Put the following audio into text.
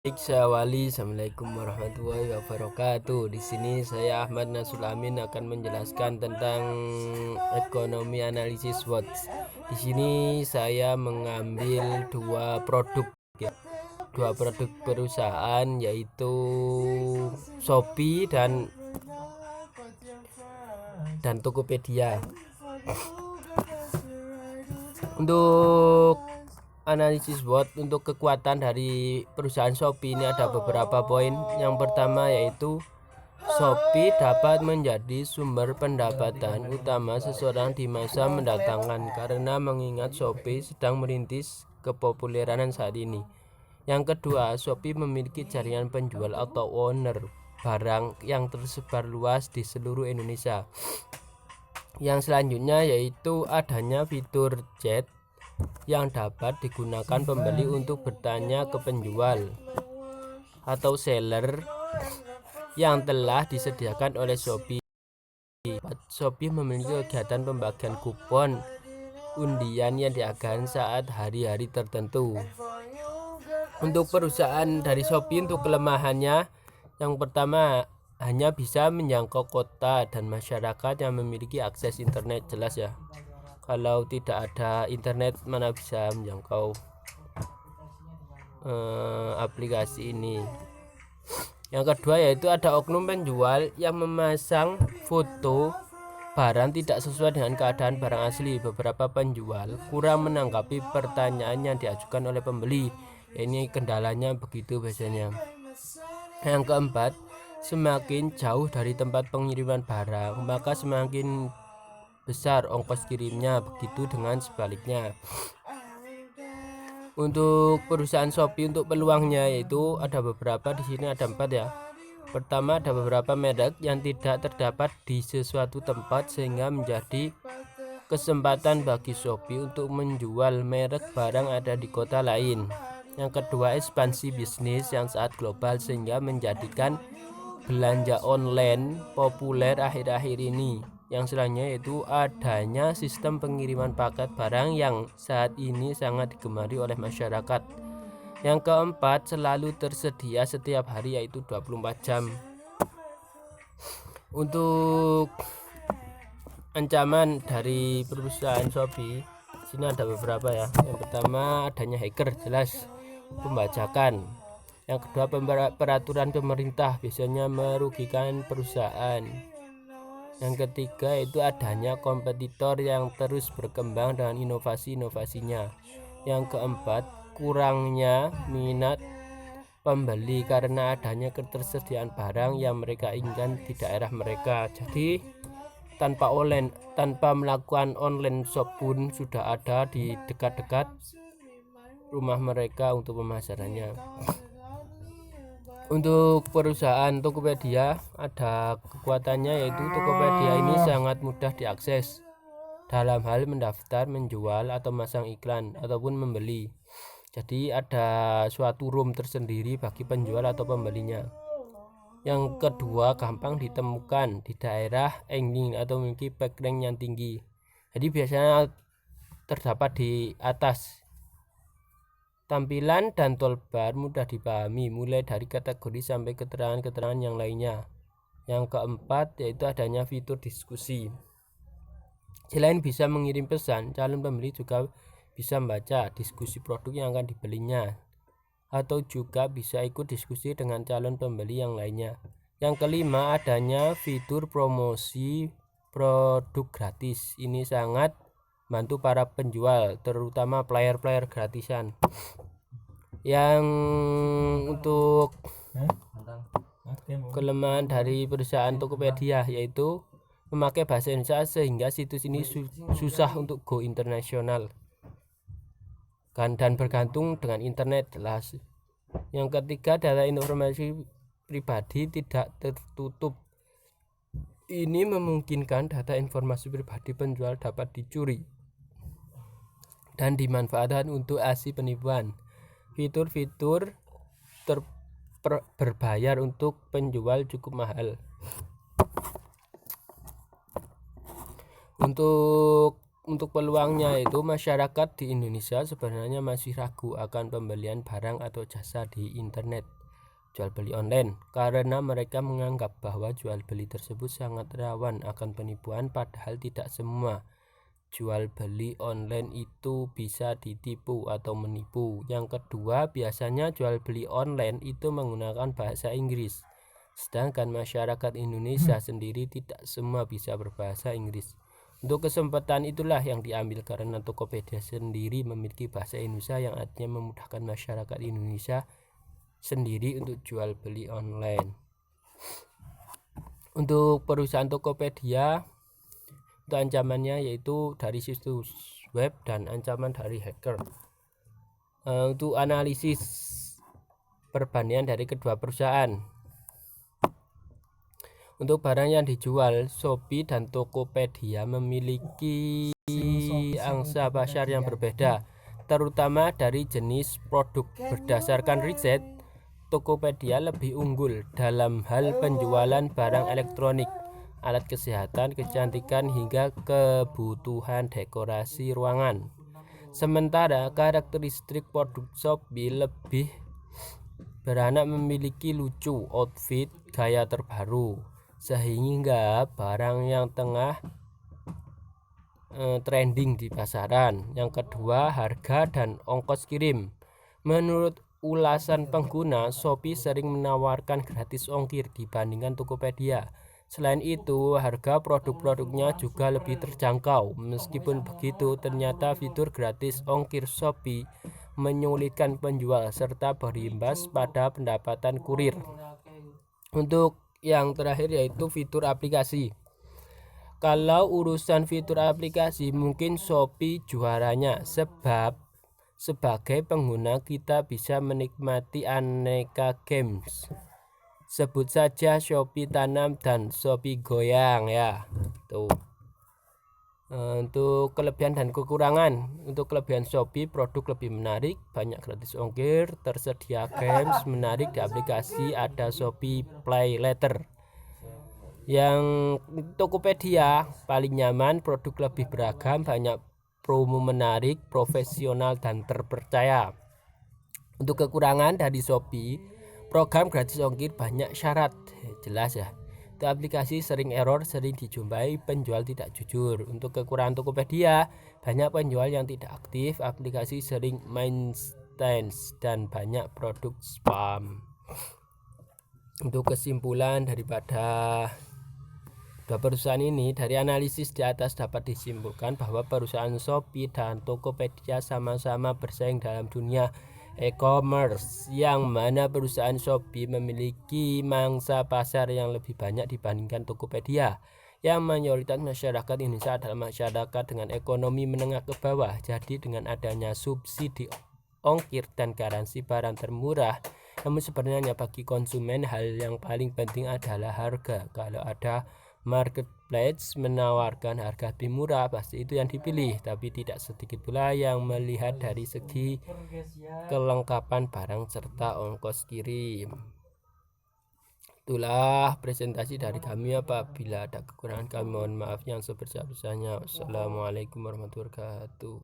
Saya Wali, Assalamualaikum warahmatullahi wabarakatuh. Di sini saya Ahmad Nasul Amin akan menjelaskan tentang ekonomi analisis SWOT. Di sini saya mengambil dua produk perusahaan, yaitu Shopee dan Tokopedia. Untuk analisis SWOT untuk kekuatan dari perusahaan Shopee ini ada beberapa poin. Yang pertama yaitu Shopee dapat menjadi sumber pendapatan utama seseorang di masa mendatang karena mengingat Shopee sedang merintis kepopuleran saat ini. Yang kedua, Shopee memiliki jaringan penjual atau owner barang yang tersebar luas di seluruh Indonesia. Yang selanjutnya yaitu adanya fitur chat yang dapat digunakan pembeli untuk bertanya ke penjual atau seller yang telah disediakan oleh Shopee. Shopee memiliki kegiatan pembagian kupon undian yang diadakan saat hari-hari tertentu. Untuk perusahaan dari Shopee, untuk kelemahannya, yang pertama hanya bisa menjangkau kota dan masyarakat yang memiliki akses internet. Jelas ya, kalau tidak ada internet mana bisa menjangkau aplikasi ini. Yang kedua yaitu ada oknum penjual yang memasang foto barang tidak sesuai dengan keadaan barang asli. Beberapa penjual kurang menanggapi pertanyaan yang diajukan oleh pembeli. Ini kendalanya begitu biasanya. Yang keempat, semakin jauh dari tempat pengiriman barang, maka semakin besar ongkos kirimnya, begitu dengan sebaliknya. Untuk perusahaan Shopee, untuk peluangnya yaitu ada beberapa, di sini ada 4 ya. Pertama, ada beberapa merek yang tidak terdapat di sesuatu tempat sehingga menjadi kesempatan bagi Shopee untuk menjual merek barang ada di kota lain. Yang kedua, ekspansi bisnis yang saat global sehingga menjadikan belanja online populer akhir-akhir ini. Yang selanjutnya yaitu adanya sistem pengiriman paket barang yang saat ini sangat digemari oleh masyarakat. Yang keempat, selalu tersedia setiap hari yaitu 24 jam. Untuk ancaman dari perusahaan Shopee, sini ada beberapa ya. Yang pertama, adanya hacker, jelas. Pembajakan. Yang kedua, peraturan pemerintah biasanya merugikan perusahaan. Yang ketiga itu adanya kompetitor yang terus berkembang dengan inovasi-inovasinya. Yang keempat, kurangnya minat pembeli karena adanya ketersediaan barang yang mereka inginkan di daerah mereka. Jadi tanpa melakukan online shop pun sudah ada di dekat-dekat rumah mereka untuk pemasarannya. Untuk perusahaan Tokopedia, ada kekuatannya yaitu Tokopedia ini sangat mudah diakses dalam hal mendaftar, menjual atau masang iklan ataupun membeli. Jadi ada suatu room tersendiri bagi penjual atau pembelinya. Yang kedua, gampang ditemukan di daerah engine atau memiliki backlink yang tinggi. Jadi biasanya terdapat di atas. Tampilan dan toolbar mudah dipahami mulai dari kategori sampai keterangan-keterangan yang lainnya. Yang keempat yaitu adanya fitur diskusi. Selain bisa mengirim pesan, calon pembeli juga bisa membaca diskusi produk yang akan dibelinya, atau juga bisa ikut diskusi dengan calon pembeli yang lainnya. Yang kelima, adanya fitur promosi produk gratis. Ini sangat bantu para penjual, terutama player-player gratisan. Yang untuk kelemahan dari perusahaan Tokopedia yaitu memakai bahasa Indonesia sehingga situs ini susah untuk go internasional dan bergantung dengan internet, jelas. Yang ketiga, data informasi pribadi tidak tertutup. Ini memungkinkan data informasi pribadi penjual dapat dicuri dan dimanfaatkan untuk aksi penipuan. Fitur-fitur berbayar untuk penjual cukup mahal. Untuk untuk peluangnya itu masyarakat di Indonesia sebenarnya masih ragu akan pembelian barang atau jasa di internet jual beli online karena mereka menganggap bahwa jual beli tersebut sangat rawan akan penipuan, padahal tidak semua jual beli online itu bisa ditipu atau menipu. Yang kedua, biasanya jual beli online itu menggunakan bahasa Inggris, sedangkan masyarakat Indonesia sendiri tidak semua bisa berbahasa Inggris. Untuk kesempatan itulah yang diambil karena Tokopedia sendiri memiliki bahasa Indonesia yang artinya memudahkan masyarakat Indonesia sendiri untuk jual beli online. Untuk perusahaan Tokopedia, untuk ancamannya yaitu dari situs web dan ancaman dari hacker. Untuk analisis perbandingan dari kedua perusahaan. Untuk barang yang dijual, Shopee dan Tokopedia memiliki angsa pasar yang berbeda, terutama dari jenis produk. Berdasarkan riset, Tokopedia lebih unggul dalam hal penjualan barang elektronik, alat kesehatan, kecantikan, hingga kebutuhan dekorasi ruangan. Sementara karakteristik produk Shopee lebih beranak memiliki lucu, outfit, gaya terbaru, sehingga barang yang tengah trending di pasaran. Yang kedua, harga dan ongkos kirim. Menurut ulasan pengguna, Shopee sering menawarkan gratis ongkir dibandingkan Tokopedia. Selain itu, harga produk-produknya juga lebih terjangkau. Meskipun begitu, ternyata fitur gratis ongkir Shopee menyulitkan penjual serta berimbas pada pendapatan kurir. Untuk yang terakhir yaitu fitur aplikasi. Kalau urusan fitur aplikasi mungkin Shopee juaranya, sebab sebagai pengguna kita bisa menikmati aneka games. Sebut saja Shopee Tanam dan Shopee Goyang ya. Tuh. Untuk kelebihan dan kekurangan. Untuk kelebihan Shopee, produk lebih menarik, banyak gratis ongkir, tersedia games menarik di aplikasi, ada Shopee Play Later. Yang Tokopedia paling nyaman, produk lebih beragam, banyak promo menarik, profesional dan terpercaya. Untuk kekurangan dari Shopee, program gratis ongkir banyak syarat, jelas ya. Untuk aplikasi sering error, sering dijumpai penjual tidak jujur. Untuk kekurangan Tokopedia, banyak penjual yang tidak aktif, aplikasi sering maintenance dan banyak produk spam. Untuk kesimpulan daripada dua perusahaan ini, dari analisis di atas dapat disimpulkan bahwa perusahaan Shopee dan Tokopedia sama-sama bersaing dalam dunia e-commerce, yang mana perusahaan Shopee memiliki mangsa pasar yang lebih banyak dibandingkan Tokopedia. Yang mayoritas masyarakat Indonesia adalah masyarakat dengan ekonomi menengah ke bawah. Jadi dengan adanya subsidi ongkir dan garansi barang termurah, namun sebenarnya bagi konsumen hal yang paling penting adalah harga. Kalau ada marketplace menawarkan harga lebih murah, pasti itu yang dipilih. Tapi tidak sedikit pula yang melihat dari segi kelengkapan barang serta ongkos kirim. Itulah presentasi dari kami. Apabila ada kekurangan kami mohon maaf yang sebesar-besarnya. Wassalamualaikum warahmatullahi wabarakatuh.